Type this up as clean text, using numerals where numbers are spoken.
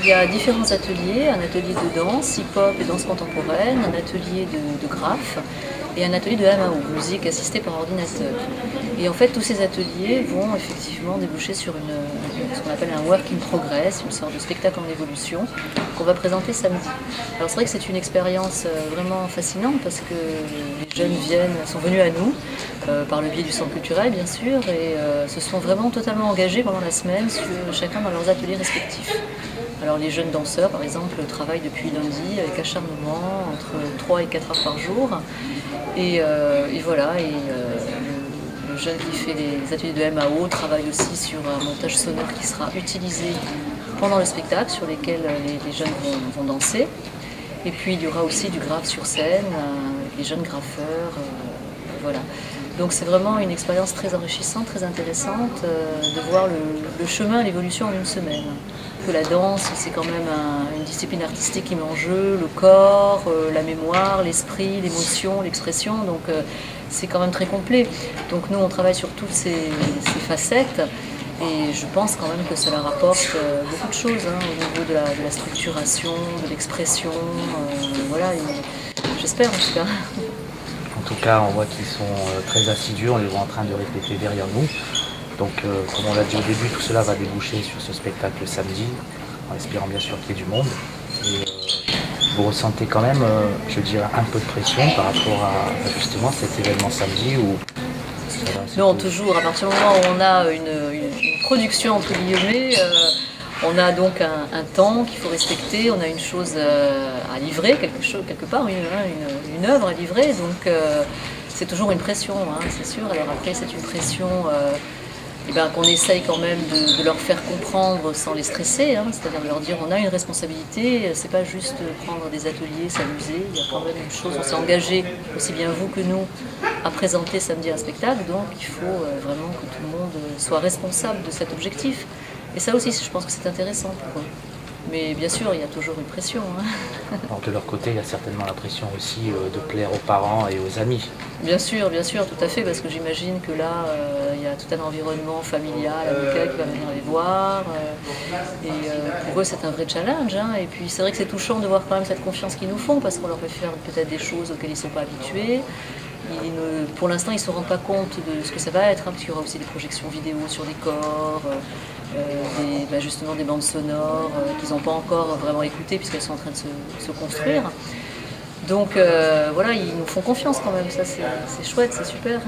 il y a différents ateliers, un atelier de danse, hip-hop et danse contemporaine, un atelier de graphe et un atelier de MAO, musique assistée par ordinateur. Et en fait, tous ces ateliers vont effectivement déboucher sur ce qu'on appelle un work in progress, une sorte de spectacle en évolution qu'on va présenter samedi. Alors c'est vrai que c'est une expérience vraiment fascinante parce que les jeunes sont venus à nous, par le biais du centre culturel bien sûr, et se sont vraiment totalement engagés pendant la semaine sur chacun dans leurs ateliers respectifs. Alors les jeunes danseurs par exemple travaillent depuis lundi avec acharnement entre 3 et 4 heures par jour. Et voilà, le jeune qui fait les ateliers de MAO travaille aussi sur un montage sonore qui sera utilisé pendant le spectacle, sur lesquels les jeunes vont danser. Et puis il y aura aussi du graphe sur scène, les jeunes graffeurs, voilà. Donc c'est vraiment une expérience très enrichissante, très intéressante de voir le chemin, l'évolution en une semaine. Que la danse, c'est quand même une discipline artistique qui met en jeu le corps, la mémoire, l'esprit, l'émotion, l'expression, donc c'est quand même très complet. Donc nous on travaille sur toutes ces facettes et je pense quand même que cela rapporte beaucoup de choses au niveau de la structuration, de l'expression, voilà, j'espère en tout cas. En tout cas, on voit qu'ils sont très assidus, on les voit en train de répéter derrière nous. Donc, comme on l'a dit au début, tout cela va déboucher sur ce spectacle samedi, en espérant bien sûr qu'il y ait du monde. Et vous ressentez quand même, je dirais, un peu de pression par rapport à justement cet événement samedi où... Non, toujours, à partir du moment où on a une production entre guillemets, on a donc un temps qu'il faut respecter, on a une chose à livrer, quelque part, une œuvre à livrer, donc c'est toujours une pression, c'est sûr. Alors après c'est une pression qu'on essaye quand même de leur faire comprendre sans les stresser, c'est-à-dire de leur dire on a une responsabilité, c'est pas juste prendre des ateliers, s'amuser, il y a quand même une chose, on s'est engagé, aussi bien vous que nous, à présenter samedi un spectacle, donc il faut vraiment que tout le monde soit responsable de cet objectif. Et ça aussi, je pense que c'est intéressant pour eux. Mais bien sûr, il y a toujours une pression. Alors de leur côté, il y a certainement la pression aussi de plaire aux parents et aux amis. Bien sûr, tout à fait, parce que j'imagine que là, il y a tout un environnement familial, amical qui va venir les voir. Pour eux, c'est un vrai challenge. Et puis c'est vrai que c'est touchant de voir quand même cette confiance qu'ils nous font, parce qu'on leur fait faire peut-être des choses auxquelles ils ne sont pas habitués. Pour l'instant, ils ne se rendent pas compte de ce que ça va être, parce qu'il y aura aussi des projections vidéo sur des corps, justement des bandes sonores qu'ils n'ont pas encore vraiment écoutées puisqu'elles sont en train de se construire. Donc voilà, ils nous font confiance quand même, ça c'est chouette, c'est super.